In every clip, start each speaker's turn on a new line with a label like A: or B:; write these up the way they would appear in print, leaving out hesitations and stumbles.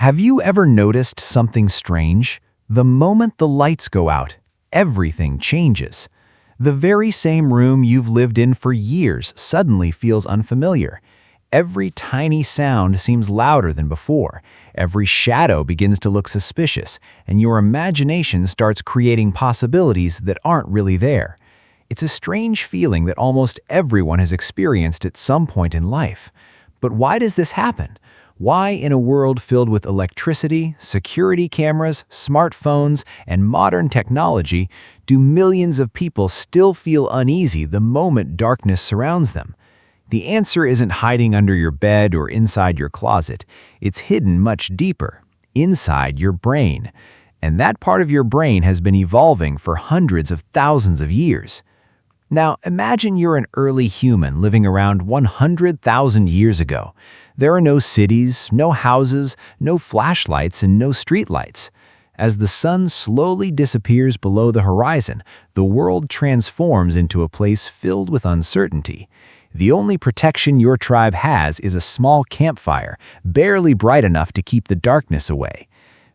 A: Have you ever noticed something strange? The moment the lights go out, everything changes. The very same room you've lived in for years suddenly feels unfamiliar. Every tiny sound seems louder than before. Every shadow begins to look suspicious, and your imagination starts creating possibilities that aren't really there. It's a strange feeling that almost everyone has experienced at some point in life. But why does this happen? Why, in a world filled with electricity, security cameras, smartphones, and modern technology, do millions of people still feel uneasy the moment darkness surrounds them? The answer isn't hiding under your bed or inside your closet. It's hidden much deeper, inside your brain. And that part of your brain has been evolving for hundreds of thousands of years. Now, imagine you're an early human living around 100,000 years ago. There are no cities, no houses, no flashlights, and no streetlights. As the sun slowly disappears below the horizon, the world transforms into a place filled with uncertainty. The only protection your tribe has is a small campfire, barely bright enough to keep the darkness away.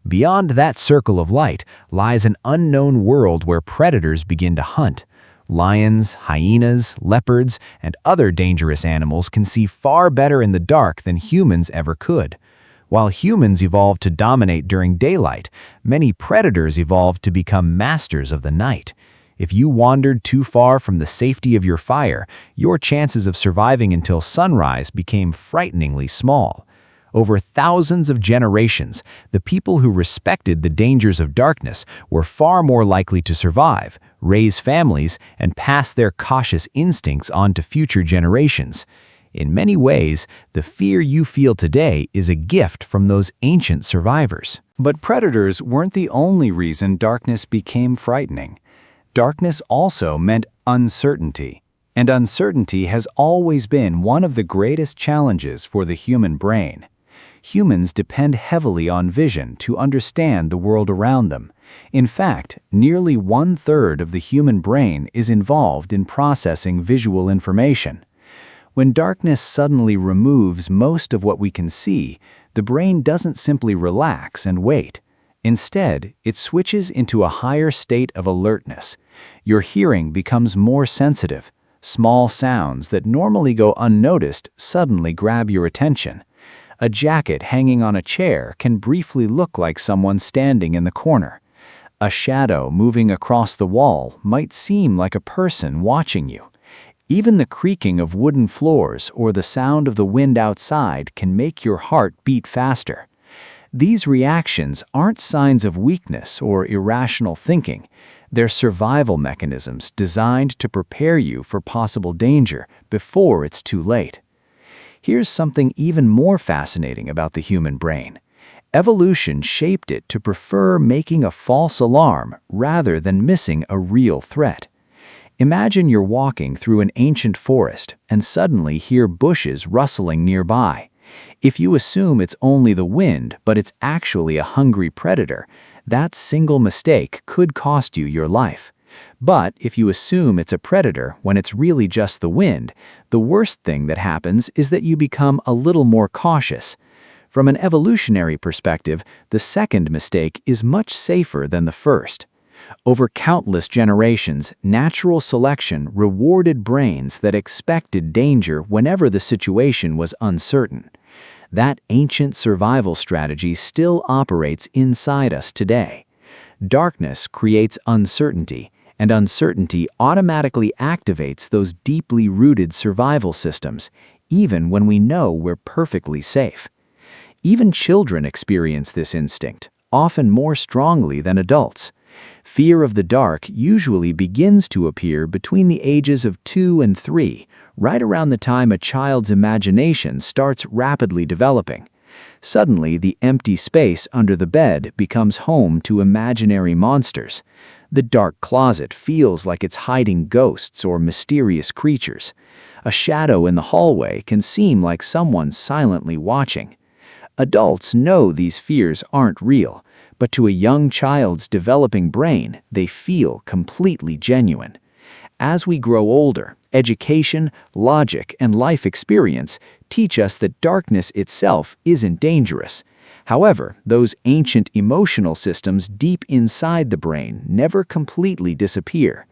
A: Beyond that circle of light lies an unknown world where predators begin to hunt. Lions, hyenas, leopards, and other dangerous animals can see far better in the dark than humans ever could. While humans evolved to dominate during daylight, many predators evolved to become masters of the night. If you wandered too far from the safety of your fire, your chances of surviving until sunrise became frighteningly small. Over thousands of generations, the people who respected the dangers of darkness were far more likely to survive, raise families, and pass their cautious instincts on to future generations. In many ways, the fear you feel today is a gift from those ancient survivors.
B: But predators weren't the only reason darkness became frightening. Darkness also meant uncertainty, and uncertainty has always been one of the greatest challenges for the human brain. Humans depend heavily on vision to understand the world around them. In fact, nearly 1/3 of the human brain is involved in processing visual information. When darkness suddenly removes most of what we can see, the brain doesn't simply relax and wait. Instead, it switches into a higher state of alertness. Your hearing becomes more sensitive. Small sounds that normally go unnoticed suddenly grab your attention. A jacket hanging on a chair can briefly look like someone standing in the corner. A shadow moving across the wall might seem like a person watching you. Even the creaking of wooden floors or the sound of the wind outside can make your heart beat faster. These reactions aren't signs of weakness or irrational thinking. They're survival mechanisms designed to prepare you for possible danger before it's too late. Here's something even more fascinating about the human brain. Evolution shaped it to prefer making a false alarm rather than missing a real threat. Imagine you're walking through an ancient forest and suddenly hear bushes rustling nearby. If you assume it's only the wind, but it's actually a hungry predator, that single mistake could cost you your life. But if you assume it's a predator when it's really just the wind, the worst thing that happens is that you become a little more cautious. From an evolutionary perspective, the second mistake is much safer than the first. Over countless generations, natural selection rewarded brains that expected danger whenever the situation was uncertain. That ancient survival strategy still operates inside us today. Darkness creates uncertainty, and uncertainty automatically activates those deeply rooted survival systems, even when we know we're perfectly safe. Even children experience this instinct, often more strongly than adults. Fear of the dark usually begins to appear between the ages of 2 and 3, right around the time a child's imagination starts rapidly developing. Suddenly, the empty space under the bed becomes home to imaginary monsters. The dark closet feels like it's hiding ghosts or mysterious creatures. A shadow in the hallway can seem like someone silently watching. Adults know these fears aren't real, but to a young child's developing brain, they feel completely genuine. As we grow older, education, logic, and life experience teach us that darkness itself isn't dangerous. However, those ancient emotional systems deep inside the brain never completely disappear.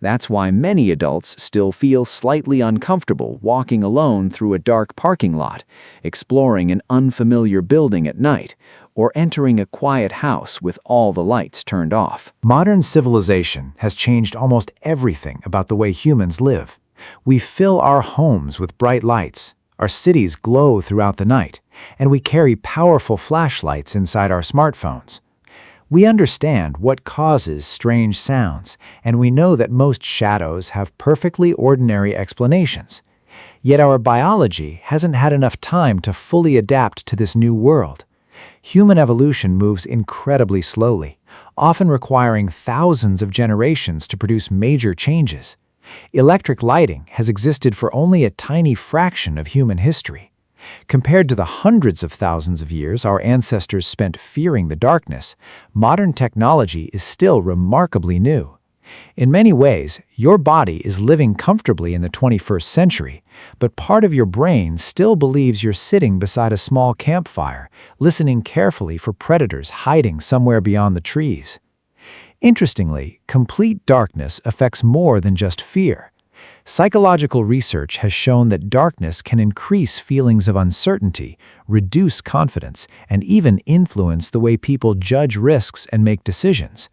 B: That's why many adults still feel slightly uncomfortable walking alone through a dark parking lot, exploring an unfamiliar building at night, or entering a quiet house with all the lights turned off.
A: Modern civilization has changed almost everything about the way humans live. We fill our homes with bright lights, our cities glow throughout the night, and we carry powerful flashlights inside our smartphones. We understand what causes strange sounds, and we know that most shadows have perfectly ordinary explanations. Yet our biology hasn't had enough time to fully adapt to this new world. Human evolution moves incredibly slowly, often requiring thousands of generations to produce major changes. Electric lighting has existed for only a tiny fraction of human history. Compared to the hundreds of thousands of years our ancestors spent fearing the darkness, modern technology is still remarkably new. In many ways, your body is living comfortably in the 21st century, but part of your brain still believes you're sitting beside a small campfire, listening carefully for predators hiding somewhere beyond the trees. Interestingly, complete darkness affects more than just fear. Psychological research has shown that darkness can increase feelings of uncertainty, reduce confidence, and even influence the way people judge risks and make decisions.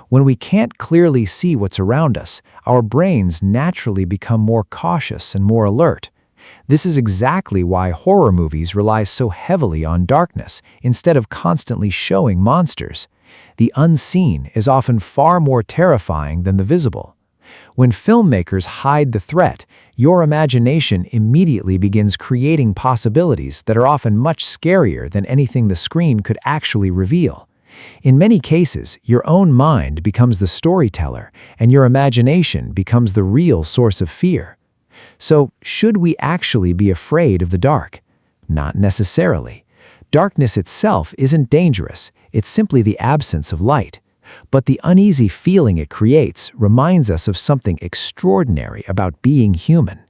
A: When we can't clearly see what's around us, our brains naturally become more cautious and more alert. This is exactly why horror movies rely so heavily on darkness instead of constantly showing monsters. The unseen is often far more terrifying than the visible. When filmmakers hide the threat, your imagination immediately begins creating possibilities that are often much scarier than anything the screen could actually reveal. In many cases, your own mind becomes the storyteller, and your imagination becomes the real source of fear. So, should we actually be afraid of the dark? Not necessarily. Darkness itself isn't dangerous, it's simply the absence of light. But the uneasy feeling it creates reminds us of something extraordinary about being human.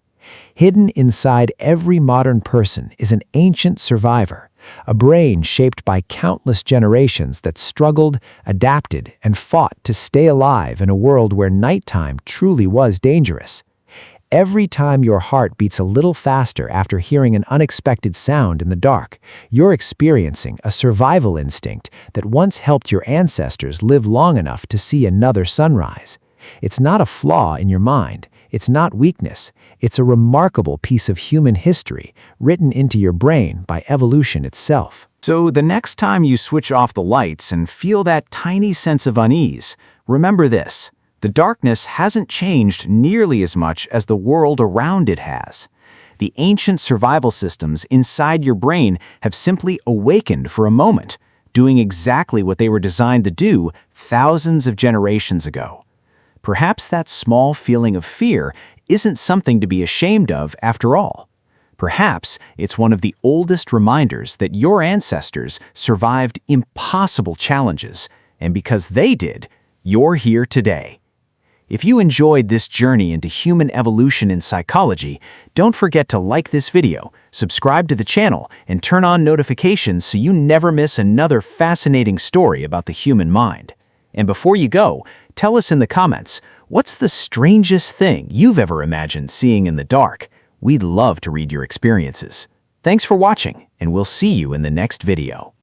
A: Hidden inside every modern person is an ancient survivor, a brain shaped by countless generations that struggled, adapted, and fought to stay alive in a world where nighttime truly was dangerous. Every time your heart beats a little faster after hearing an unexpected sound in the dark, you're experiencing a survival instinct that once helped your ancestors live long enough to see another sunrise. It's not a flaw in your mind. It's not weakness. It's a remarkable piece of human history written into your brain by evolution itself. So the next time you switch off the lights and feel that tiny sense of unease, remember this. The darkness hasn't changed nearly as much as the world around it has. The ancient survival systems inside your brain have simply awakened for a moment, doing exactly what they were designed to do thousands of generations ago. Perhaps that small feeling of fear isn't something to be ashamed of after all. Perhaps it's one of the oldest reminders that your ancestors survived impossible challenges, and because they did, you're here today. If you enjoyed this journey into human evolution in psychology, don't forget to like this video, subscribe to the channel, and turn on notifications so you never miss another fascinating story about the human mind. And before you go, tell us in the comments, what's the strangest thing you've ever imagined seeing in the dark? We'd love to read your experiences. Thanks for watching, and we'll see you in the next video.